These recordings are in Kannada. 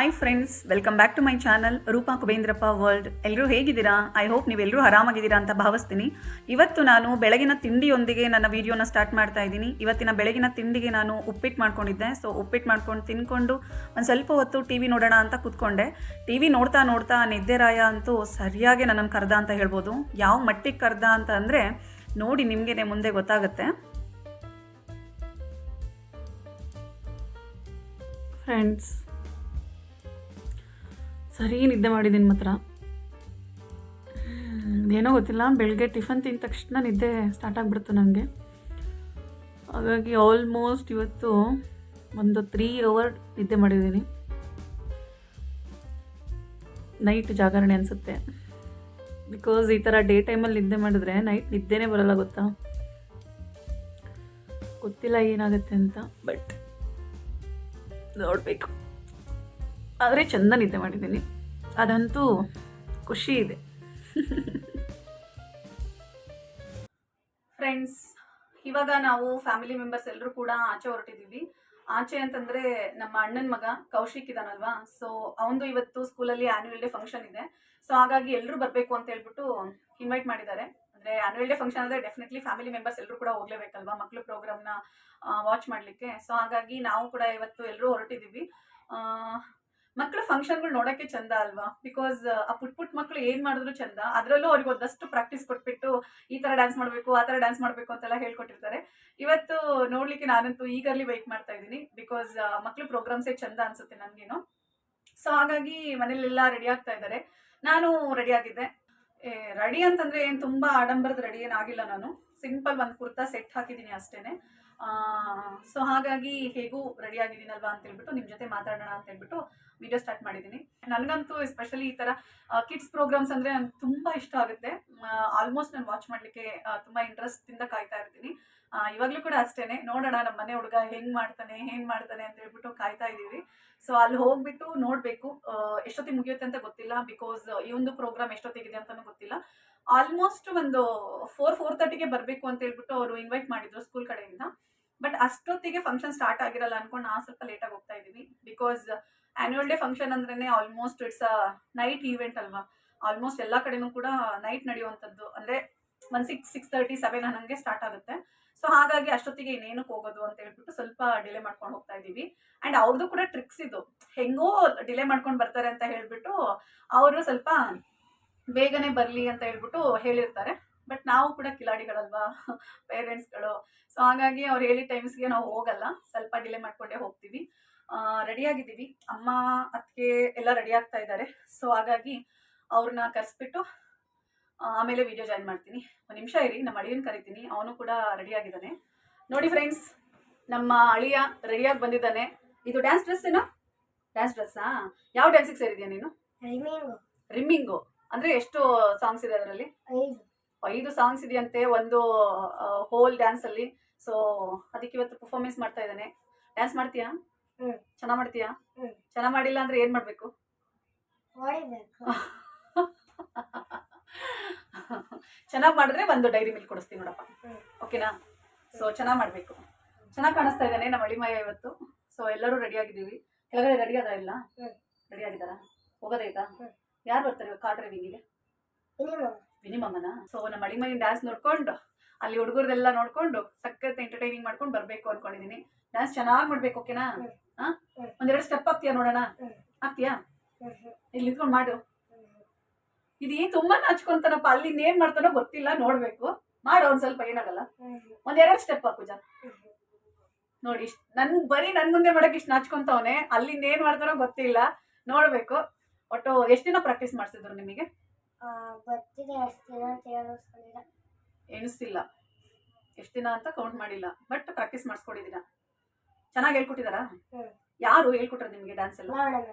Hi friends, welcome back to my channel Roopa Kubendrappa world. ಎಲ್ಲರೂ ಹೇಗಿದ್ದೀರಾ? ಐ ಹೋಪ್ ನೀವೆಲ್ಲರೂ ಆರಾಮಾಗಿದ್ದೀರಾ ಅಂತ ಭಾವಿಸ್ತೀನಿ. ಇವತ್ತು ನಾನು ಬೆಳಗಿನ ತಿಂಡಿಯೊಂದಿಗೆ ನನ್ನ ವೀಡಿಯೋನ ಸ್ಟಾರ್ಟ್ ಮಾಡ್ತಾ ಇದ್ದೀನಿ. ಇವತ್ತಿನ ಬೆಳಗಿನ ತಿಂಡಿಗೆ ನಾನು ಉಪ್ಪಿಟ್ಟು ಮಾಡ್ಕೊಂಡಿದ್ದೆ. ಸೊ ಉಪ್ಪಿಟ್ಟು ಮಾಡ್ಕೊಂಡು ತಿನ್ಕೊಂಡು ಒಂದು ಸ್ವಲ್ಪ ಹೊತ್ತು ಟಿ ವಿ ನೋಡೋಣ ಅಂತ ಕೂತ್ಕೊಂಡೆ. ಟಿ ವಿ ನೋಡ್ತಾ ನೋಡ್ತಾ ನಿದ್ದೆರಾಯ ಅಂತೂ ಸರಿಯಾಗಿ ನನ್ನನ್ನು ಕರೆದ ಅಂತ ಹೇಳ್ಬೋದು. ಯಾವ ಮಟ್ಟಿಗೆ ಕರೆದ ಅಂತ ಅಂದರೆ ನೋಡಿ ನಿಮಗೇನೆ ಮುಂದೆ ಗೊತ್ತಾಗುತ್ತೆ. ಫ್ರೆಂಡ್ಸ್, ಸರಿ ನಿದ್ದೆ ಮಾಡಿದ್ದೀನಿ ಮಾತ್ರ. ಏನೋ ಗೊತ್ತಿಲ್ಲ, ಬೆಳಗ್ಗೆ ಟಿಫನ್ ತಿಂದ ತಕ್ಷಣ ನಿದ್ದೆ ಸ್ಟಾರ್ಟ್ ಆಗಿಬಿಡ್ತು ನನಗೆ. ಹಾಗಾಗಿ ಆಲ್ಮೋಸ್ಟ್ ಇವತ್ತು ಒಂದು 3 hour ನಿದ್ದೆ ಮಾಡಿದ್ದೀನಿ. ನೈಟ್ ಜಾಗರಣೆ ಅನಿಸುತ್ತೆ. ಬಿಕಾಸ್ ಈ ಥರ ಡೇ ಟೈಮಲ್ಲಿ ನಿದ್ದೆ ಮಾಡಿದ್ರೆ ನೈಟ್ ನಿದ್ದೆನೇ ಬರೋಲ್ಲ, ಗೊತ್ತಾ? ಗೊತ್ತಿಲ್ಲ ಏನಾಗುತ್ತೆ ಅಂತ, ಬಟ್ ನೋಡಬೇಕು. ಆದರೆ ಚೆಂದ ನಿದ್ದೆ ಮಾಡಿದ್ದೀನಿ, ಅದಂತೂ ಖುಷಿ ಇದೆ. ಫ್ರೆಂಡ್ಸ್, ಇವಾಗ ನಾವು ಫ್ಯಾಮಿಲಿ ಮೆಂಬರ್ಸ್ ಎಲ್ಲರೂ ಕೂಡ ಆಚೆ ಹೊರಟಿದ್ದೀವಿ. ಆಚೆ ಅಂತಂದರೆ ನಮ್ಮ ಅಣ್ಣನ ಮಗ ಕೌಶಿಕ್ ಇದಾನಲ್ವಾ, ಸೊ ಅವನದು ಇವತ್ತು ಸ್ಕೂಲಲ್ಲಿ ಆ್ಯನ್ಯುವಲ್ ಡೇ ಫಂಕ್ಷನ್ ಇದೆ. ಸೊ ಹಾಗಾಗಿ ಎಲ್ಲರೂ ಬರಬೇಕು ಅಂತ ಹೇಳ್ಬಿಟ್ಟು ಇನ್ವೈಟ್ ಮಾಡಿದ್ದಾರೆ. ಅಂದರೆ ಆ್ಯನ್ಯುವಲ್ ಡೇ ಫಂಕ್ಷನ್ ಅಂದರೆ ಡೆಫಿನೆಟ್ಲಿ ಫ್ಯಾಮಿಲಿ ಮೆಂಬರ್ಸ್ ಎಲ್ಲರೂ ಕೂಡ ಹೋಗಲೇಬೇಕಲ್ವಾ, ಮಕ್ಕಳು ಪ್ರೋಗ್ರಾಮ್ನ ವಾಚ್ ಮಾಡಲಿಕ್ಕೆ. ಸೊ ಹಾಗಾಗಿ ನಾವು ಕೂಡ ಇವತ್ತು ಎಲ್ಲರೂ ಹೊರಟಿದ್ದೀವಿ. ಮಕ್ಕಳ ಫಂಕ್ಷನ್ಗಳು ನೋಡೋಕ್ಕೆ ಚಂದ ಅಲ್ವಾ? ಬಿಕಾಸ್ ಆ ಪುಟ್ ಮಕ್ಕಳು ಏನು ಮಾಡಿದ್ರು ಚಂದ. ಅದರಲ್ಲೂ ಅವ್ರಿಗೆ ಒಂದಷ್ಟು ಪ್ರಾಕ್ಟೀಸ್ ಕೊಟ್ಬಿಟ್ಟು ಈ ಥರ ಡ್ಯಾನ್ಸ್ ಮಾಡಬೇಕು, ಆ ಥರ ಡ್ಯಾನ್ಸ್ ಮಾಡಬೇಕು ಅಂತೆಲ್ಲ ಹೇಳ್ಕೊಟ್ಟಿರ್ತಾರೆ. ಇವತ್ತು ನೋಡಲಿಕ್ಕೆ ನಾನಂತೂ ಈಗರ್ಲಿ ವೆಯ್ಟ್ ಮಾಡ್ತಾ ಇದ್ದೀನಿ. ಬಿಕಾಸ್ ಮಕ್ಕಳು ಪ್ರೋಗ್ರಾಮ್ಸೇ ಚಂದ ಅನಿಸುತ್ತೆ ನನಗೇನು. ಸೊ ಹಾಗಾಗಿ ಮನೇಲೆಲ್ಲ ರೆಡಿ ಆಗ್ತಾ ಇದ್ದಾರೆ. ನಾನು ರೆಡಿ ಆಗಿದ್ದೆ. ರೆಡಿ ಅಂತಂದರೆ ಏನು ತುಂಬ ಆಡಂಬರದ ರೆಡಿ ಏನಾಗಿಲ್ಲ. ನಾನು ಸಿಂಪಲ್ ಒಂದು ಕುರ್ತಾ ಸೆಟ್ ಹಾಕಿದ್ದೀನಿ ಅಷ್ಟೇ. ಸೊ ಹಾಗಾಗಿ ಹೇಗೂ ರೆಡಿ ಆಗಿದ್ದೀನಲ್ವಾ ಅಂತ ಹೇಳ್ಬಿಟ್ಟು ನಿಮ್ಮ ಜೊತೆ ಮಾತಾಡೋಣ ಅಂತ ಹೇಳ್ಬಿಟ್ಟು ವಿಡಿಯೋ ಸ್ಟಾರ್ಟ್ ಮಾಡಿದ್ದೀನಿ. ನನಗಂತೂ ಎಸ್ಪೆಷಲಿ ಈ ಥರ ಕಿಡ್ಸ್ ಪ್ರೋಗ್ರಾಮ್ಸ್ ಅಂದರೆ ನನಗೆ ತುಂಬ ಇಷ್ಟ ಆಗುತ್ತೆ. ಆಲ್ಮೋಸ್ಟ್ ನಾನು ವಾಚ್ ಮಾಡಲಿಕ್ಕೆ ತುಂಬ ಇಂಟ್ರೆಸ್ಟಿಂದ ಕಾಯ್ತಾ ಇರ್ತೀನಿ. ಇವಾಗಲೂ ಕೂಡ ಅಷ್ಟೇ. ನೋಡೋಣ ನಮ್ಮ ಮನೆ ಹುಡುಗ ಹೆಂಗೆ ಮಾಡ್ತಾನೆ ಅಂತ ಹೇಳ್ಬಿಟ್ಟು ಕಾಯ್ತಾ ಇದ್ದೀವಿ. ಸೊ ಅಲ್ಲಿ ಹೋಗ್ಬಿಟ್ಟು ನೋಡಬೇಕು. ಎಷ್ಟೊತ್ತಿಗೆ ಮುಗಿಯುತ್ತೆ ಅಂತ ಗೊತ್ತಿಲ್ಲ. ಬಿಕಾಸ್ ಈ ಒಂದು ಪ್ರೋಗ್ರಾಮ್ ಎಷ್ಟೊತ್ತಿಗಿದೆ ಅಂತಲೂ ಗೊತ್ತಿಲ್ಲ. ಆಲ್ಮೋಸ್ಟ್ ಒಂದು 4-4:30ಗೆ ಬರಬೇಕು ಅಂತ ಹೇಳ್ಬಿಟ್ಟು ಅವರು ಇನ್ವೈಟ್ ಮಾಡಿದ್ರು ಸ್ಕೂಲ್ ಕಡೆಯಿಂದ. ಬಟ್ ಅಷ್ಟೊತ್ತಿಗೆ ಫಂಕ್ಷನ್ ಸ್ಟಾರ್ಟ್ ಆಗಿರಲ್ಲ ಅನ್ಕೊಂಡು ನಾವು ಸ್ವಲ್ಪ ಲೇಟಾಗಿ ಹೋಗ್ತಾ ಇದ್ದೀವಿ. ಬಿಕಾಸ್ ಆ್ಯನ್ಯುವಲ್ ಡೇ ಫಂಕ್ಷನ್ ಅಂದ್ರೇ almost it's a night event ಅಲ್ವಾ. ಆಲ್ಮೋಸ್ಟ್ ಎಲ್ಲ ಕಡೆನೂ ಕೂಡ ನೈಟ್ ನಡೆಯುವಂಥದ್ದು. ಅಂದರೆ ಒಂದು 6-6:30 7 ಹಂಗೆ ಸ್ಟಾರ್ಟ್ ಆಗುತ್ತೆ. ಸೊ ಹಾಗಾಗಿ ಅಷ್ಟೊತ್ತಿಗೆ ಇನ್ನೇನಕ್ಕೆ ಹೋಗೋದು ಅಂತ ಹೇಳ್ಬಿಟ್ಟು ಸ್ವಲ್ಪ ಡಿಲೇ ಮಾಡ್ಕೊಂಡು ಹೋಗ್ತಾ ಇದ್ದೀವಿ. ಆ್ಯಂಡ್ ಅವ್ರದ್ದು ಕೂಡ ಟ್ರಿಕ್ಸ್ ಇದು, ಹೆಂಗೋ ಡಿಲೇ ಮಾಡ್ಕೊಂಡು ಬರ್ತಾರೆ ಅಂತ ಹೇಳ್ಬಿಟ್ಟು ಅವರು ಸ್ವಲ್ಪ ಬೇಗನೆ ಬರಲಿ ಅಂತ ಹೇಳ್ಬಿಟ್ಟು ಹೇಳಿರ್ತಾರೆ. ಬಟ್ ನಾವು ಕೂಡ ಕಿಲಾಡಿಗಳಲ್ವಾ, ಪೇರೆಂಟ್ಸ್ಗಳು. ಸೊ ಹಾಗಾಗಿ ಅವ್ರು ಹೇಳಿದ ಟೈಮ್ಸ್ಗೆ ನಾವು ಹೋಗಲ್ಲ, ಸ್ವಲ್ಪ ಡಿಲೇ ಮಾಡ್ಕೊಂಡೇ ಹೋಗ್ತೀವಿ. ರೆಡಿಯಾಗಿದ್ದೀವಿ. ಅಮ್ಮ ಅತ್ತಿಗೆ ಎಲ್ಲ ರೆಡಿ ಆಗ್ತಾ ಇದ್ದಾರೆ. ಸೊ ಹಾಗಾಗಿ ಅವ್ರನ್ನ ಕರೆಸ್ಬಿಟ್ಟು ಆಮೇಲೆ ವಿಡಿಯೋ ಜಾಯಿನ್ ಮಾಡ್ತೀನಿ. ಒಂದು ನಿಮಿಷ ಇರಿ, ನಮ್ಮ ಅಳಿಯನ ಕರಿತೀನಿ, ಅವನು ಕೂಡ ರೆಡಿಯಾಗಿದ್ದಾನೆ. ನೋಡಿ ಫ್ರೆಂಡ್ಸ್, ನಮ್ಮ ಅಳಿಯ ರೆಡಿಯಾಗಿ ಬಂದಿದ್ದಾನೆ. ಇದು ಡ್ಯಾನ್ಸ್ ಡ್ರೆಸ್ ಏನೋ? ಡ್ಯಾನ್ಸ್ ಡ್ರೆಸ್ಸಾ? ಯಾವ ಡ್ಯಾನ್ಸಿಗೆ ಸೇರಿದ್ಯಾ ನೀನು? ರಿಮ್ಮಿಂಗು ಅಂದರೆ ಎಷ್ಟು ಸಾಂಗ್ಸ್ ಇದೆ ಅದರಲ್ಲಿ? 5 ಸಾಂಗ್ಸ್ ಇದೆಯಂತೆ ಒಂದು ಹೋಲ್ ಡ್ಯಾನ್ಸಲ್ಲಿ. ಸೊ ಅದಕ್ಕೆ ಇವತ್ತು ಪರ್ಫಾರ್ಮೆನ್ಸ್ ಮಾಡ್ತಾ ಇದ್ದಾನೆ. ಡ್ಯಾನ್ಸ್ ಮಾಡ್ತೀಯಾ? ಚೆನ್ನಾಗಿ ಮಾಡ್ತೀಯಾ? ಚೆನ್ನಾಗಿ ಮಾಡಿಲ್ಲ ಅಂದರೆ ಏನು ಮಾಡಬೇಕು? ಚೆನ್ನಾಗಿ ಮಾಡಿದ್ರೆ ಒಂದು ಡೈರಿ ಮಿಲ್ಕ್ ಕೊಡಿಸ್ತೀನಿ ನೋಡಪ್ಪ, ಓಕೆನಾ? ಸೊ ಚೆನ್ನಾಗಿ ಮಾಡಬೇಕು. ಚೆನ್ನಾಗಿ ಕಾಣಿಸ್ತಾ ಇದ್ದಾನೆ ನಮ್ಮ ಅಳಿಮಯ್ಯ ಇವತ್ತು. ಸೊ ಎಲ್ಲರೂ ರೆಡಿಯಾಗಿದ್ದೀವಿ. ಕೆಳಗಡೆ ರೆಡಿ ಅದ? ಇಲ್ಲ ರೆಡಿ ಆಗಿದ್ದಾರಾ? ಹೋಗೋದೈತಾ? ಯಾರು ಬರ್ತಾರೆ ಇವಾಗ ಕಾರ್ ಡ್ರೈವಿಂಗಿಗೆ? ಮಿನಿಮಮ್ಮನ. ಸೊ ನಮ್ಮ ಅಳಿಮಯ್ಯನ ಡ್ಯಾನ್ಸ್ ನೋಡ್ಕೊಂಡು ಅಲ್ಲಿ ಹುಡುಗರದೆಲ್ಲ ನೋಡ್ಕೊಂಡು ಸಖತ್ ಎಂಟರ್ಟೈನಿಂಗ್ ಮಾಡ್ಕೊಂಡು ಬರಬೇಕು ಅಂದ್ಕೊಂಡಿದ್ದೀನಿ. ಡ್ಯಾನ್ಸ್ ಚೆನ್ನಾಗಿ ಮಾಡ್ಬೇಕು, ಓಕೆನಾ? ಒಂದೆರಡು ಸ್ಟೆಪ್ ಹಾಕ್ತೀಯಾ ನೋಡೋಣ? ಹಾಕ್ತೀಯಾ? ಇಲ್ಲಿ ನಿಂತ್ಕೊಂಡು ಮಾಡು. ಇದೇನು ತುಂಬ ನಾಚ್ಕೊಂತಾನಪ್ಪ, ಅಲ್ಲಿ ಇನ್ನೇನು ಮಾಡ್ತಾನೋ ಗೊತ್ತಿಲ್ಲ, ನೋಡಬೇಕು. ಮಾಡು ಒಂದು ಸ್ವಲ್ಪ, ಏನಾಗಲ್ಲ. ಒಂದೆರಡು ಸ್ಟೆಪ್ ಹಾಕು ಜಾ. ನೋಡಿ, ಬರೀ ನನ್ನ ಮುಂದೆ ಮಾಡೋಕೆ ಇಷ್ಟು ನಾಚ್ಕೊಂತವನೆ, ಅಲ್ಲಿ ಇನ್ನೇನು ಮಾಡ್ತಾನೋ ಗೊತ್ತಿಲ್ಲ, ನೋಡಬೇಕು. ಒಟ್ಟು ಎಷ್ಟು ದಿನ ಪ್ರಾಕ್ಟೀಸ್ ಮಾಡಿಸಿದ್ರು ನಿಮಗೆ? ಎಣಿಸ್ತಿಲ್ಲ ಎಷ್ಟು ದಿನ ಅಂತ ಕೌಂಟ್ ಮಾಡಿಲ್ಲ, ಬಟ್ ಪ್ರಾಕ್ಟೀಸ್ ಮಾಡಿಸ್ಕೊಡಿದ್ದೀನ. ಚೆನ್ನಾಗಿ ಹೇಳ್ಕೊಟ್ಟಿದ್ದಾರಾ? ಯಾರು ಹೇಳ್ಕೊಟ್ರ ನಿಮಗೆ ಡ್ಯಾನ್ಸ್ ಎಲ್ಲ?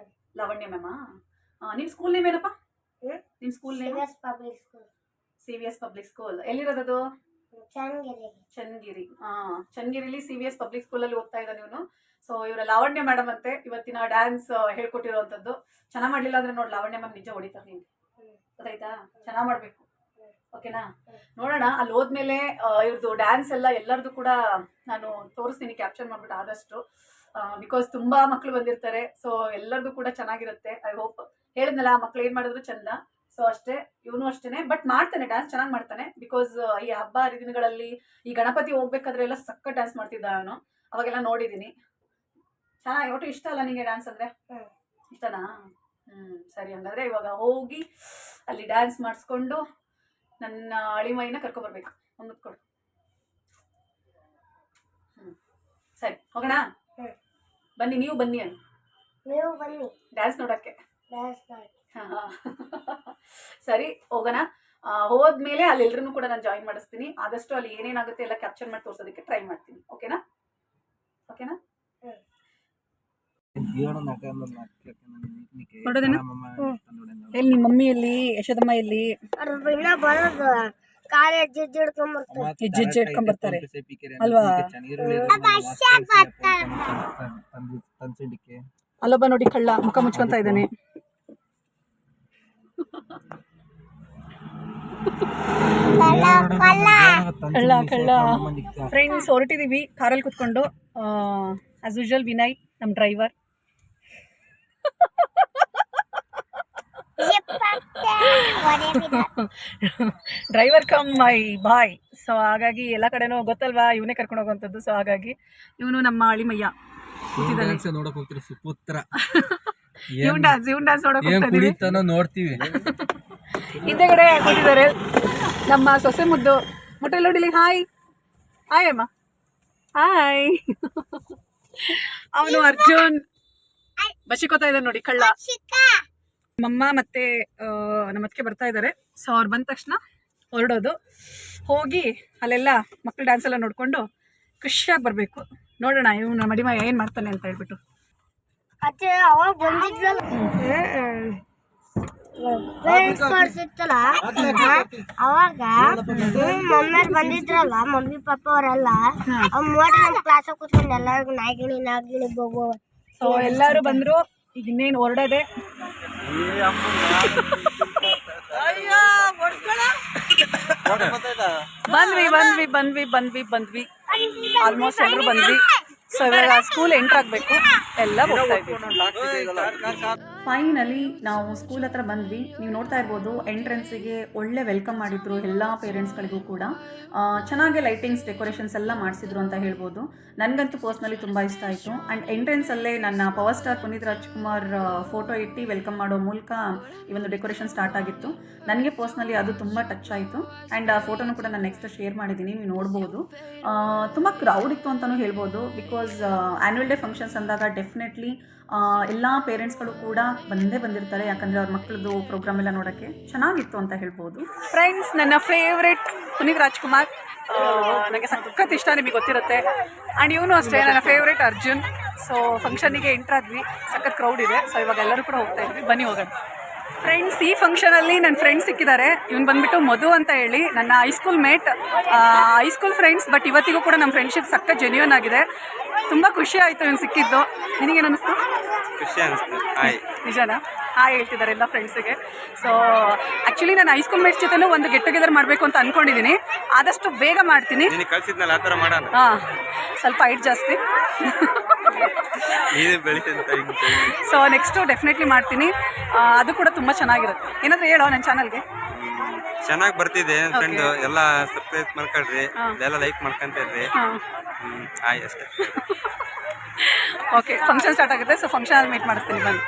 ಲಾವಣ್ಯ ಮ್ಯಾಮಾ? ನಿಮ್ಮ ಸ್ಕೂಲ್ ನೇಮ್ ಏನಪ್ಪ? ನಿಮ್ಮ school name? CVS public school. ಎಲ್ಲಿರೋದದು? ಚನ್ನಗಿರಿ. ಚನ್ನಗಿರಿಲಿ CVS ಪಬ್ಲಿಕ್ ಸ್ಕೂಲಲ್ಲಿ ಓದ್ತಾ ಇದ್ದಾನೆ ಇವನು. ಸೊ ಇವರ ಲಾವಣ್ಯ ಮೇಡಮ್ ಅಂತೆ ಇವತ್ತಿನ ಡ್ಯಾನ್ಸ್ ಹೇಳ್ಕೊಟ್ಟಿರೋವಂಥದ್ದು. ಚೆನ್ನಾಗಿ ಮಾಡಲಿಲ್ಲ ಅಂದರೆ ನೋಡಿ, ಲಾವಣ್ಯ ಮ್ಯಾಮ್ ನಿಜ ಹೊಡಿತಾರೆ ನಿಮಗೆ, ಗೊತ್ತಾಯ್ತಾ? ಚೆನ್ನಾಗಿ ಮಾಡಬೇಕು, ಓಕೆನಾ? ನೋಡೋಣ. ಅಲ್ಲಿ ಹೋದ್ಮೇಲೆ ಇವ್ರದ್ದು ಡ್ಯಾನ್ಸ್ ಎಲ್ಲ ಎಲ್ಲರದು ಕೂಡ ನಾನು ತೋರಿಸ್ತೀನಿ, ಕ್ಯಾಪ್ಚರ್ ಮಾಡ್ಬಿಟ್ಟು ಆದಷ್ಟು. ಬಿಕಾಸ್ ತುಂಬಾ ಮಕ್ಳು ಬಂದಿರ್ತಾರೆ. ಸೊ ಎಲ್ಲರದು ಕೂಡ ಚೆನ್ನಾಗಿರುತ್ತೆ. ಐ ಹೋಪ್ ಹೇಳಿದ್ನಲ್ಲ, ಮಕ್ಳು ಏನ್ ಮಾಡಿದ್ರು ಚಂದ. ಸೊ ಅಷ್ಟೇ, ಇವನು ಅಷ್ಟೇನೆ. ಬಟ್ ಮಾಡ್ತಾನೆ, ಡ್ಯಾನ್ಸ್ ಚೆನ್ನಾಗಿ ಮಾಡ್ತಾನೆ. ಬಿಕಾಸ್ ಈ ಹಬ್ಬ ಹರಿದಿನಗಳಲ್ಲಿ ಈ ಗಣಪತಿ ಹೋಗ್ಬೇಕಾದ್ರೆ ಎಲ್ಲ ಸಕ್ಕ ಡ್ಯಾನ್ಸ್ ಮಾಡ್ತಿದ್ದ ಅವನು. ಅವಾಗೆಲ್ಲ ನೋಡಿದೀನಿ. ಚೆನ್ನಾಗಿ. ಒಟ್ಟು ಇಷ್ಟ ಅಲ್ಲ ನಿಂಗೆ ಡ್ಯಾನ್ಸ್ ಅಂದ್ರೆ? ಇಷ್ಟನಾ? ಸರಿ, ಹಂಗಾದ್ರೆ ಇವಾಗ ಹೋಗಿ ಅಲ್ಲಿ ಡ್ಯಾನ್ಸ್ ಮಾಡಿಸ್ಕೊಂಡು ನನ್ನ ಅಳಿಮೈನ ಕರ್ಕೊಬರ್ಬೇಕು. ಒಂದು ಕೊಡು. ಸರಿ, ಹೋಗೋಣ. ಬನ್ನಿ, ನೀವು ಬನ್ನಿ ಅಣ್ಣ, ನೀವು ಬನ್ನಿ ಡ್ಯಾನ್ಸ್ ನೋಡಕ್ಕೆ. ಡ್ಯಾನ್ಸ್ ಸರಿ, ಹೋಗೋಣ. ಹೋದ್ಮೇಲೆ ಅಲ್ಲಿ ಎಲ್ರೂ ಕೂಡ ನಾನು ಜಾಯಿನ್ ಮಾಡಿಸ್ತೀನಿ. ಆದಷ್ಟು ಅಲ್ಲಿ ಏನೇನಾಗುತ್ತೆ ಎಲ್ಲ ಕ್ಯಾಪ್ಚರ್ ಮಾಡಿ ತೋರ್ಸೋದಕ್ಕೆ ಟ್ರೈ ಮಾಡ್ತೀನಿ. ಓಕೆನಾ? ಓಕೆನಾ? ನೋಡೋದೇನಾ? ಎಲ್ಲಿ ನಿಮ್ಮ ಮಮ್ಮಿ ಎಲ್ಲಿ, ಯಶೋದಮ್ಮ ಎಲ್ಲಿ? ಇನ್ನ ಬರೋದು ಕಾಲೇಜ್ ಹೆಜ್ಜೆ ಇಟ್ಕೊಂಡ್ ಬರ್ತಾರೆ ಅಲ್ವಾ? ಅಲ್ಲೊಬ್ಬ ನೋಡಿ ಕಳ್ಳ ಮುಖ ಮುಚ್ಕೊಂತ ಇದ್ದಾನೆ. ಕಳ್ಳ ಕಳ್ಳ. ಫ್ರೆಂಡ್ಸ್, ಹೊರಟಿದೀವಿ ಕಾರಲ್ಲಿ ಕುತ್ಕೊಂಡು. ಆಸ್ ಯೂಶುವಲ್ ವಿನಯ್ ನಮ್ಮ ಡ್ರೈವರ್. ಡ್ರೈವರ್ ಕಮ್ ಮೈ ಬಾಯ್. ಸೊ ಹಾಗಾಗಿ ಎಲ್ಲ ಕಡೆನೂ ಗೊತ್ತಲ್ವಾ, ಇವನೇ ಕರ್ಕೊಂಡು ಹೋಗುವಂಥದ್ದು. ಸೊ ಹಾಗಾಗಿ ಇವನು ನಮ್ಮ ಅಳಿಮಯ್ಯ ನೋಡಕ್ ಹೋಗ್ತೀರಿ ಸುಪುತ್ರ. ಇವನ್ ಡ್ಯಾನ್ಸ್ ನೋಡ್ತೀವಿ. ಹಿಂದೆಗಡೆ ಕೂತಿದ್ದಾರೆ ನಮ್ಮ ಸೊಸೆ ಮುದ್ದು. ಮೊಟ್ಟೆ ನೋಡಿಲಿ. ಹಾಯ್ ಹಾಯ್ ಅಮ್ಮ, ಹಾಯ್. ಅವನು ಅರ್ಜುನ್ ಬಚ್ಚಿಕೋತಾ ಇದ್ದಾನೆ ನೋಡಿ, ಕಳ್ಳ. ನಮ್ಮಮ್ಮ ಮತ್ತೆ ನಮ್ಮ ಅತ್ತಿಗೆ ಬರ್ತಾ ಇದ್ದಾರೆ. ಸೊ ಅವ್ರು ಬಂದ ತಕ್ಷಣ ಹೊರಡೋದು. ಹೋಗಿ ಅಲ್ಲೆಲ್ಲ ಮಕ್ಕಳು ಡ್ಯಾನ್ಸ್ ಎಲ್ಲ ನೋಡ್ಕೊಂಡು ಖುಷಿಯಾಗಿ ಬರಬೇಕು. ನೋಡೋಣ ಇವನು ಮಡಿಮ ಏನು ಮಾಡ್ತಾನೆ ಅಂತ ಹೇಳ್ಬಿಟ್ಟು. ಅವಾಗ ಬಂದಿದ್ರಲ್ಲ ಅವಾಗ ಮಮ್ಮಿ ಬಂದಿದ್ರಲ್ಲ, ಮಮ್ಮಿ ಪಾಪ ಅವರೆಲ್ಲ ನೋಡಿ ನಮ್ಮ ಕ್ಲಾಸ್ ಕೂತ್ಕೊಂಡು ಎಲ್ಲರಿಗೂ ನಾಗಿಣಿ ಬೋಗೋ. ಸೊ ಎಲ್ಲರೂ ಬಂದ್ರು. ಈಗ ಇನ್ನೇನು ಹೊರಡೋದೆ. ಬಂದ್ವಿ ಆಲ್ಮೋಸ್ಟ್ ಎಲ್ಲರೂ ಬಂದ್ವಿ. ಸೊ ಇವಾಗ ಸ್ಕೂಲ್ ಎಂಟರ್ ಆಗಬೇಕು, ಎಲ್ಲ ಹೋಗ್ತಾ ಇದ್ದೀವಿ. ಫೈನಲಿ ನಾವು ಸ್ಕೂಲ್ ಹತ್ರ ಬಂದ್ವಿ. ನೀವು ನೋಡ್ತಾ ಇರ್ಬೋದು, ಎಂಟ್ರೆನ್ಸಿಗೆ ಒಳ್ಳೆ ವೆಲ್ಕಮ್ ಮಾಡಿದ್ರು ಎಲ್ಲ ಪೇರೆಂಟ್ಸ್ಗಳಿಗೂ ಕೂಡ. ಚೆನ್ನಾಗಿ ಲೈಟಿಂಗ್ಸ್ ಡೆಕೋರೇಷನ್ಸ್ ಎಲ್ಲ ಮಾಡಿಸಿದ್ರು ಅಂತ ಹೇಳ್ಬೋದು. ನನಗಂತೂ ಪರ್ಸ್ನಲಿ ತುಂಬ ಇಷ್ಟ ಆಯಿತು. ಆ್ಯಂಡ್ ಎಂಟ್ರೆನ್ಸಲ್ಲೇ ನನ್ನ power star Puneeth Rajkumar photo ಇಟ್ಟು ವೆಲ್ಕಮ್ ಮಾಡೋ ಮೂಲಕ ಈ ಒಂದು ಡೆಕೋರೇಷನ್ ಸ್ಟಾರ್ಟ್ ಆಗಿತ್ತು. ನನಗೆ ಪರ್ಸ್ನಲಿ ಅದು ತುಂಬ ಟಚ್ ಆಯಿತು. ಆ್ಯಂಡ್ ಆ ಫೋಟೋನು ಕೂಡ ನಾನು ನೆಕ್ಸ್ಟ್ ಶೇರ್ ಮಾಡಿದ್ದೀನಿ, ನೀವು ನೋಡ್ಬೋದು. ತುಂಬ ಕ್ರೌಡ್ ಇತ್ತು ಅಂತಲೂ ಹೇಳ್ಬೋದು. ಬಿಕಾಸ್ ಆ್ಯನ್ಯುವಲ್ ಡೇ ಫಂಕ್ಷನ್ಸ್ ಅಂದಾಗ ಡೆಫಿನೆಟ್ಲಿ ಎಲ್ಲ ಪೇರೆಂಟ್ಸ್ಗಳು ಕೂಡ ಬಂದಿರ್ತಾರೆ. ಯಾಕಂದರೆ ಅವ್ರ ಮಕ್ಕಳದ್ದು ಪ್ರೋಗ್ರಾಮ್ ಎಲ್ಲ ನೋಡೋಕ್ಕೆ ಚೆನ್ನಾಗಿತ್ತು ಅಂತ ಹೇಳ್ಬೋದು. ಫ್ರೆಂಡ್ಸ್, ನನ್ನ ಫೇವ್ರೆಟ್ ಪುನೀತ್ ರಾಜ್ಕುಮಾರ್ ನನಗೆ ಸಖತ್ ಇಷ್ಟ, ನಿಮಗೆ ಗೊತ್ತಿರುತ್ತೆ. ಆ್ಯಂಡ್ ಇವನು ಅಷ್ಟೇ ನನ್ನ ಫೇವ್ರೆಟ್ ಅರ್ಜುನ್. ಸೊ ಫಂಕ್ಷನಿಗೆ ಎಂಟ್ರಾದ್ವಿ, ಸಖತ್ ಕ್ರೌಡ್ ಇದೆ. ಸೊ ಇವಾಗ ಎಲ್ಲರೂ ಕೂಡ ಹೋಗ್ತಾ ಇದ್ವಿ, ಬನ್ನಿ ಹೋಗೋಣ. ಫ್ರೆಂಡ್ಸ್, ಈ ಫಂಕ್ಷನಲ್ಲಿ ನನ್ನ ಫ್ರೆಂಡ್ಸ್ ಸಿಕ್ಕಿದ್ದಾರೆ. ಇವನು ಬಂದುಬಿಟ್ಟು ಮಧು ಅಂತ ಹೇಳಿ, ನನ್ನ high school mate, high school friends. But ಇವತ್ತಿಗೂ ಕೂಡ ನಮ್ಮ ಫ್ರೆಂಡ್ಶಿಪ್ ಸಖತ್ ಜೆನ್ಯೂನ್ ಆಗಿದೆ. ತುಂಬ ಖುಷಿ ಆಯಿತು ಇವನು ಸಿಕ್ಕಿದ್ದು. ನಿನಗೇನು ಅನ್ನಿಸ್ತು? ಖುಷಿ ಅನಿಸ್ತು. ನಿಜನಾ? ಹಾಯ್ ಹೇಳ್ತಿದ್ದಾರೆ ಎಲ್ಲ ಫ್ರೆಂಡ್ಸಿಗೆ. ಸೊ ಆ್ಯಕ್ಚುಲಿ ನಾನು ಹೈಸ್ಕೂಲ್ ಮೇಟ್ಸ್ ಜೊತೆನೂ ಒಂದು ಗೆಟ್ ಟುಗೆದರ್ ಮಾಡಬೇಕು ಅಂತ ಅಂದ್ಕೊಂಡಿದ್ದೀನಿ. ಆದಷ್ಟು ಬೇಗ ಮಾಡ್ತೀನಿ. ಹಾಂ, ಸ್ವಲ್ಪ ಹೈಟ್ ಜಾಸ್ತಿ. ಸೊ ನೆಕ್ಸ್ಟು ಡೆಫಿನೆಟ್ಲಿ ಮಾಡ್ತೀನಿ. ಅದು ಕೂಡ ತುಂಬ ಚೆನ್ನಾಗಿರುತ್ತೆ. ಏನಾದರೂ ಹೇಳೋ ನನ್ನ ಚಾನಲ್ಗೆ. ಚೆನ್ನಾಗಿ ಬರ್ತಿದೆ. ಫ್ರೆಂಡ್ ಎಲ್ಲ ಸಬ್ಸ್ಕ್ರೈಬ್ ಮಾಡ್ಕೊಳ್ರಿ, ಎಲ್ಲ ಲೈಕ್ ಮಾಡ್ಕೊಂತ ಇರ್ರಿ. ಅಷ್ಟೇ. ಓಕೆ, ಫಂಕ್ಷನ್ ಸ್ಟಾರ್ಟ್ ಆಗುತ್ತೆ. ಸೊ ಫಂಕ್ಷನಲ್ಲಿ ಮೀಟ್ ಮಾಡಿಸ್ತೀನಿ, ಬನ್ನಿ.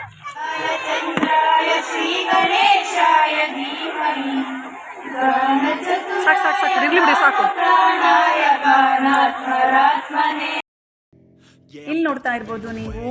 ಸಾಕು ಇರ್ಲಿ ಬಿಡಿ, ಸಾಕು. ಇಲ್ಲಿ ನೋಡ್ತಾ ಇರ್ಬೋದು ನೀವು,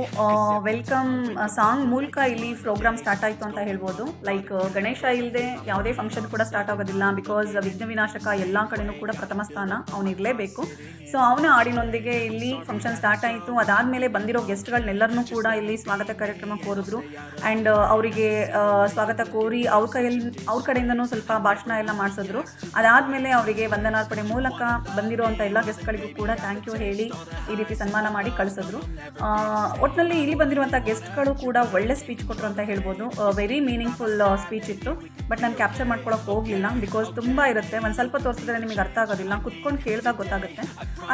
ವೆಲ್ಕಮ್ ಸಾಂಗ್ ಮೂಲಕ ಇಲ್ಲಿ ಪ್ರೋಗ್ರಾಮ್ ಸ್ಟಾರ್ಟ್ ಆಯಿತು ಅಂತ ಹೇಳ್ಬೋದು. ಲೈಕ್ ಗಣೇಶ ಇಲ್ಲದೆ ಯಾವುದೇ ಫಂಕ್ಷನ್ ಕೂಡ ಸ್ಟಾರ್ಟ್ ಆಗೋದಿಲ್ಲ. ಬಿಕಾಸ್ ವಿಘ್ನ ವಿನಾಶಕ ಎಲ್ಲ ಕಡೆನೂ ಕೂಡ ಪ್ರಥಮ ಸ್ಥಾನ, ಅವನು ಇರಲೇಬೇಕು. ಸೊ ಅವನ ಹಾಡಿನೊಂದಿಗೆ ಇಲ್ಲಿ ಫಂಕ್ಷನ್ ಸ್ಟಾರ್ಟ್ ಆಯಿತು. ಅದಾದಮೇಲೆ ಬಂದಿರೋ ಗೆಸ್ಟ್ಗಳನ್ನೆಲ್ಲರನ್ನೂ ಕೂಡ ಇಲ್ಲಿ ಸ್ವಾಗತ ಕಾರ್ಯಕ್ರಮ ಕೋರಿದ್ರು. ಆ್ಯಂಡ್ ಅವರಿಗೆ ಸ್ವಾಗತ ಕೋರಿ ಅವ್ರ ಕಡೆಯಿಂದನೂ ಸ್ವಲ್ಪ ಭಾಷಣ ಎಲ್ಲ ಮಾಡಿಸಿದ್ರು. ಅದಾದಮೇಲೆ ಅವರಿಗೆ ವಂದನಾರ್ಪಣೆ ಮೂಲಕ ಬಂದಿರೋವಂಥ ಎಲ್ಲ ಗೆಸ್ಟ್ಗಳಿಗೂ ಕೂಡ ಥ್ಯಾಂಕ್ ಯು ಹೇಳಿ ಈ ರೀತಿ ಸನ್ಮಾನ ಮಾಡಿ ಕಳಿಸಿದ್ರು. ಮಾಡಿಸಿದ್ರು. ಒಟ್ಟಿನಲ್ಲಿ ಇಲ್ಲಿ ಬಂದಿರುವಂಥ ಗೆಸ್ಟ್ಗಳು ಕೂಡ ಒಳ್ಳೆ ಸ್ಪೀಚ್ ಕೊಟ್ಟರು ಅಂತ ಹೇಳ್ಬೋದು. ವೆರಿ ಮೀನಿಂಗ್ಫುಲ್ ಸ್ಪೀಚ್ ಇತ್ತು. ಬಟ್ ನಾನು ಕ್ಯಾಪ್ಚರ್ ಮಾಡ್ಕೊಳಕ್ಕೆ ಹೋಗಲಿಲ್ಲ, ಬಿಕಾಸ್ ತುಂಬ ಇರುತ್ತೆ. ಒಂದು ಸ್ವಲ್ಪ ತೋರಿಸಿದ್ರೆ ನಿಮಗೆ ಅರ್ಥ ಆಗೋದಿಲ್ಲ, ಕುತ್ಕೊಂಡು ಕೇಳಿದಾಗ ಗೊತ್ತಾಗುತ್ತೆ.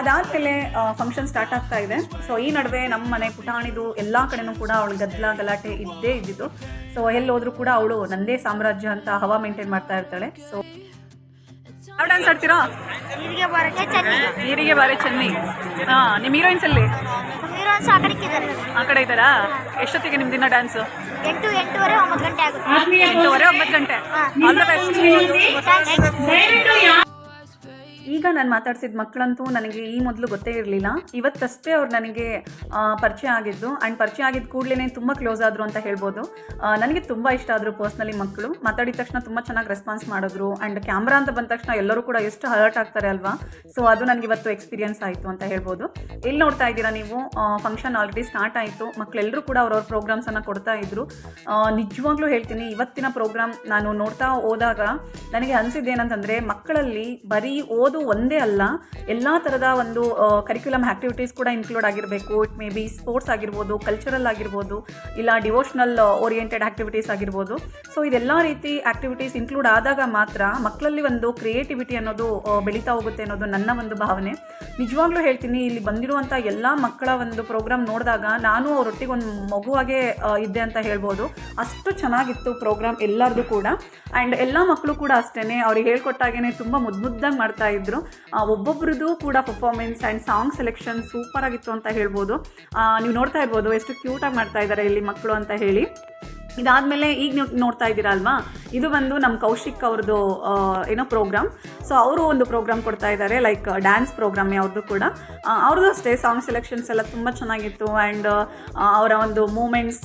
ಅದಾದಮೇಲೆ ಫಂಕ್ಷನ್ ಸ್ಟಾರ್ಟ್ ಆಗ್ತಾ ಇದೆ. ಸೊ ಈ ನಡುವೆ ನಮ್ಮ ಮನೆ ಪುಟಾಣಿದು ಎಲ್ಲ ಕಡೆನೂ ಕೂಡ ಅವಳು ಗಲಾಟೆ ಇದ್ದೇ ಇದ್ದಿದ್ದು. ಸೊ ಎಲ್ಲೋದ್ರೂ ಕೂಡ ಅವಳು ನಂದೇ ಸಾಮ್ರಾಜ್ಯ ಅಂತ ಹವಾ ಮೇಂಟೈನ್ ಮಾಡ್ತಾ ಇರ್ತಾಳೆ. ಸೊ ಯಾವ ಡ್ಯಾನ್ಸ್ ಆಡ್ತೀರಾ? ನೀರಿಗೆ ಬಾರೆ ಚೆನ್ನಿ. ಹಾಂ, ನಿಮ್ಮ ಹೀರೋಯಿನ್ಸ್ ಅಲ್ಲಿ ಆ ಕಡೆ ಇದ್ದಾರಾ? ಎಷ್ಟೊತ್ತಿಗೆ ನಿಮ್ಮ ದಿನ ಡ್ಯಾನ್ಸು? 8:30 9 ಗಂಟೆ ಆಗುತ್ತೆ. 8:30 9 ಗಂಟೆ. All the best. ಈಗ ನಾನು ಮಾತಾಡ್ಸಿದ ಮಕ್ಕಳಂತೂ ನನಗೆ ಈ ಮೊದಲು ಗೊತ್ತೇ ಇರಲಿಲ್ಲ. ಇವತ್ತಷ್ಟೇ ಅವ್ರು ನನಗೆ ಪರಿಚಯ ಆಗಿದ್ದು. ಆ್ಯಂಡ್ ಪರಿಚಯ ಆಗಿದ್ದ ಕೂಡಲೇ ತುಂಬ ಕ್ಲೋಸ್ ಆದರು ಅಂತ ಹೇಳ್ಬೋದು. ನನಗೆ ತುಂಬ ಇಷ್ಟ ಆದರು ಪರ್ಸ್ನಲಿ ಮಕ್ಕಳು. ಮಾತಾಡಿದ ತಕ್ಷಣ ತುಂಬ ಚೆನ್ನಾಗಿ ರೆಸ್ಪಾನ್ಸ್ ಮಾಡಿದ್ರು. ಆ್ಯಂಡ್ ಕ್ಯಾಮ್ರಾ ಅಂತ ಬಂದ ತಕ್ಷಣ ಎಲ್ಲರೂ ಕೂಡ ಎಷ್ಟು ಅಲರ್ಟ್ ಆಗ್ತಾರೆ ಅಲ್ವಾ. ಸೊ ಅದು ನನಗೆ ಇವತ್ತು ಎಕ್ಸ್ಪೀರಿಯನ್ಸ್ ಆಯಿತು ಅಂತ ಹೇಳ್ಬೋದು. ಇಲ್ಲಿ ನೋಡ್ತಾ ಇದ್ದೀರಾ ನೀವು, ಫಂಕ್ಷನ್ ಆಲ್ರೆಡಿ ಸ್ಟಾರ್ಟ್ ಆಯಿತು. ಮಕ್ಕಳೆಲ್ಲರೂ ಕೂಡ ಅವ್ರವ್ರ ಪ್ರೋಗ್ರಾಮ್ಸನ್ನು ಕೊಡ್ತಾ ಇದ್ರು. ನಿಜವಾಗ್ಲೂ ಹೇಳ್ತೀನಿ, ಇವತ್ತಿನ ಪ್ರೋಗ್ರಾಮ್ ನಾನು ನೋಡ್ತಾ ಹೋದಾಗ ನನಗೆ ಅನಿಸಿದ್ದು ಏನಂತಂದರೆ, ಮಕ್ಕಳಲ್ಲಿ ಬರೀ ಓದು ಒಂದೇ ಅಲ್ಲ, ಎಲ್ಲ ಥರದ ಒಂದು ಕರಿಕ್ಯುಲಮ್ ಆ್ಯಕ್ಟಿವಿಟೀಸ್ ಕೂಡ ಇನ್ಕ್ಲೂಡ್ ಆಗಿರಬೇಕು. ಇಟ್ ಮೇ ಬಿ ಸ್ಪೋರ್ಟ್ಸ್ ಆಗಿರ್ಬೋದು, ಕಲ್ಚರಲ್ ಆಗಿರ್ಬೋದು, ಇಲ್ಲ ಡಿವೋಷನಲ್ ಓರಿಯೆಂಟೆಡ್ ಆ್ಯಕ್ಟಿವಿಟೀಸ್ ಆಗಿರ್ಬೋದು. ಸೊ ಇದೆಲ್ಲ ರೀತಿ ಆ್ಯಕ್ಟಿವಿಟೀಸ್ ಇನ್ಕ್ಲೂಡ್ ಆದಾಗ ಮಾತ್ರ ಮಕ್ಕಳಲ್ಲಿ ಒಂದು ಕ್ರಿಯೇಟಿವಿಟಿ ಅನ್ನೋದು ಬೆಳೀತಾ ಹೋಗುತ್ತೆ ಅನ್ನೋದು ನನ್ನ ಒಂದು ಭಾವನೆ. ನಿಜವಾಗ್ಲೂ ಹೇಳ್ತೀನಿ, ಇಲ್ಲಿ ಬಂದಿರುವಂಥ ಎಲ್ಲ ಮಕ್ಕಳ ಒಂದು ಪ್ರೋಗ್ರಾಮ್ ನೋಡಿದಾಗ ನಾನು ಅವರೊಟ್ಟಿಗೆ ಒಂದು ಮಗುವಾಗೇ ಇದ್ದೆ ಅಂತ ಹೇಳ್ಬೋದು. ಅಷ್ಟು ಚೆನ್ನಾಗಿತ್ತು ಪ್ರೋಗ್ರಾಮ್ ಎಲ್ಲರದು ಕೂಡ. ಆ್ಯಂಡ್ ಎಲ್ಲ ಮಕ್ಕಳು ಕೂಡ ಅಷ್ಟೇ, ಅವ್ರಿಗೆ ಹೇಳ್ಕೊಟ್ಟಾಗೇ ತುಂಬ ಮುದ್ದಾಗಿ ಮಾಡ್ತಾ ಇದ್ರು. ಒಬ್ಬೊಬ್ರದ್ದು ಕೂಡ performance and song selection super ಆಗಿತ್ತು ಅಂತ ಹೇಳ್ಬೋದು. ನೀವು ನೋಡ್ತಾ ಇರ್ಬೋದು ಎಷ್ಟು ಕ್ಯೂಟಾಗಿ ಮಾಡ್ತಾ ಇದ್ದಾರೆ ಇಲ್ಲಿ ಮಕ್ಕಳು ಅಂತ ಹೇಳಿ. ಇದಾದಮೇಲೆ ಈಗ ನೀವು ನೋಡ್ತಾ ಇದ್ದೀರಾ ಅಲ್ವಾ, ಇದು ಬಂದು ನಮ್ಮ ಕೌಶಿಕ್ ಅವ್ರದ್ದು ಏನೋ ಪ್ರೋಗ್ರಾಮ್. ಸೊ ಅವರು ಒಂದು ಪ್ರೋಗ್ರಾಮ್ ಕೊಡ್ತಾ ಇದ್ದಾರೆ, ಲೈಕ್ ಡ್ಯಾನ್ಸ್ ಪ್ರೋಗ್ರಾಮ್ ಅವ್ರದ್ದು ಕೂಡ. ಅವ್ರದ್ದು ಅಷ್ಟೇ ಸಾಂಗ್ ಸೆಲೆಕ್ಷನ್ಸ್ ಎಲ್ಲ ತುಂಬ ಚೆನ್ನಾಗಿತ್ತು. ಆ್ಯಂಡ್ ಅವರ ಒಂದು moments,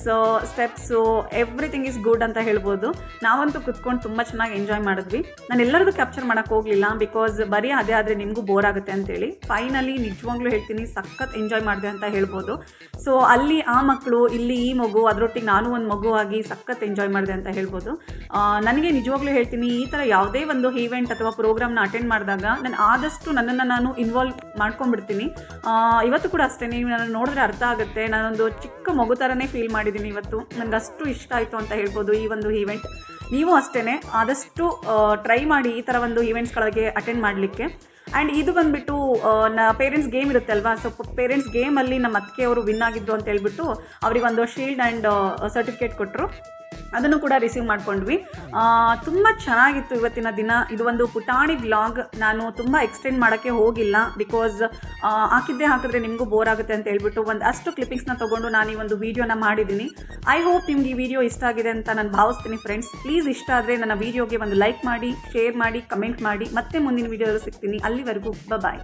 steps, everything is good ಅಂತ ಹೇಳ್ಬೋದು. ನಾವಂತೂ ಕುತ್ಕೊಂಡು ತುಂಬ ಚೆನ್ನಾಗಿ ಎಂಜಾಯ್ ಮಾಡಿದ್ವಿ. ನಾನು ಎಲ್ಲರದ್ದು ಕ್ಯಾಪ್ಚರ್ ಮಾಡೋಕ್ಕೆ ಹೋಗಲಿಲ್ಲ, ಬಿಕಾಸ್ ಬರೀ ಅದೇ ಆದರೆ ನಿಮಗೂ ಬೋರ್ ಆಗುತ್ತೆ ಅಂತೇಳಿ. ಫೈನಲಿ ನಿಜವಾಗ್ಲೂ ಹೇಳ್ತೀನಿ, ಸಖತ್ ಎಂಜಾಯ್ ಮಾಡಿದೆ ಅಂತ ಹೇಳ್ಬೋದು. ಸೊ ಅಲ್ಲಿ ಆ ಮಕ್ಕಳು, ಇಲ್ಲಿ ಈ ಮಗು, ಅದರೊಟ್ಟಿಗೆ ನಾನು ಒಂದು ಮಗು ಆಗಿ ಸಖತ್ ಎಂಜಾಯ್ ಮಾಡಿದೆ ಅಂತ ಹೇಳ್ಬೋದು. ನನಗೆ ನಿಜವಾಗ್ಲೂ ಹೇಳ್ತೀನಿ, ಈ ಥರ ಯಾವುದೇ ಒಂದು ಈವೆಂಟ್ ಅಥವಾ ಪ್ರೋಗ್ರಾಮ್ನ ಅಟೆಂಡ್ ಮಾಡಿದಾಗ ನಾನು ಆದಷ್ಟು ನನ್ನನ್ನು ನಾನು ಇನ್ವಾಲ್ವ್ ಮಾಡ್ಕೊಂಡ್ಬಿಡ್ತೀನಿ. ಇವತ್ತು ಕೂಡ ಅಷ್ಟೇ, ನೀವು ನಾನು ನೋಡಿದ್ರೆ ಅರ್ಥ ಆಗುತ್ತೆ, ನಾನೊಂದು ಚಿಕ್ಕ ಮಗು ಥರನೇ ಫೀಲ್ ಮಾಡಿದ್ದೀನಿ ಇವತ್ತು. ನನಗೆ ಅಷ್ಟು ಇಷ್ಟ ಆಯಿತು ಅಂತ ಹೇಳ್ಬೋದು ಈ ಒಂದು ಈವೆಂಟ್. ನೀವು ಅಷ್ಟೇ ಆದಷ್ಟು ಟ್ರೈ ಮಾಡಿ ಈ ಥರ ಒಂದು ಈವೆಂಟ್ಸ್ಗಳಿಗೆ ಅಟೆಂಡ್ ಮಾಡಲಿಕ್ಕೆ. ಆ್ಯಂಡ್ ಇದು ಬಂದುಬಿಟ್ಟು ಪೇರೆಂಟ್ಸ್ ಗೇಮ್ ಇರುತ್ತೆ ಅಲ್ವಾ. ಸೊ ಪೇರೆಂಟ್ಸ್ ಗೇಮಲ್ಲಿ ನಮ್ಮ ಅತ್ತಿಗೆಯವರು ವಿನ್ ಆಗಿದ್ರು ಅಂತ ಹೇಳ್ಬಿಟ್ಟು ಅವರಿಗೆ ಒಂದು ಶೀಲ್ಡ್ ಆ್ಯಂಡ್ ಸರ್ಟಿಫಿಕೇಟ್ ಕೊಟ್ಟರು. ಅದನ್ನು ಕೂಡ ರಿಸೀವ್ ಮಾಡ್ಕೊಂಡ್ವಿ. ತುಂಬ ಚೆನ್ನಾಗಿತ್ತು ಇವತ್ತಿನ ದಿನ. ಇದು ಒಂದು ಪುಟಾಣಿ ವ್ಲಾಗ್. ನಾನು ತುಂಬ ಎಕ್ಸ್ಟೆಂಡ್ ಮಾಡೋಕ್ಕೆ ಹೋಗಿಲ್ಲ, ಬಿಕಾಸ್ ಹಾಕಿದ್ರೆ ನಿಮಗೂ ಬೋರ್ ಆಗುತ್ತೆ ಅಂತ ಹೇಳ್ಬಿಟ್ಟು ಅಷ್ಟು ಕ್ಲಿಪ್ಪಿಂಗ್ಸ್ನ ತೊಗೊಂಡು ನಾನು ಈ ಒಂದು ವೀಡಿಯೋನ ಮಾಡಿದ್ದೀನಿ. ಐ ಹೋಪ್ ನಿಮ್ಗೆ ಈ ವಿಡಿಯೋ ಇಷ್ಟ ಆಗಿದೆ ಅಂತ ನಾನು ಭಾವಿಸ್ತೀನಿ ಫ್ರೆಂಡ್ಸ್. ಪ್ಲೀಸ್ ಇಷ್ಟ ಆದರೆ ನನ್ನ ವೀಡಿಯೋಗೆ ಒಂದು ಲೈಕ್ ಮಾಡಿ, ಶೇರ್ ಮಾಡಿ, ಕಮೆಂಟ್ ಮಾಡಿ. ಮತ್ತೆ ಮುಂದಿನ ವೀಡಿಯೋದಲ್ಲಿ ಸಿಗ್ತೀನಿ. ಅಲ್ಲಿವರೆಗೂ ಬಾಯ್.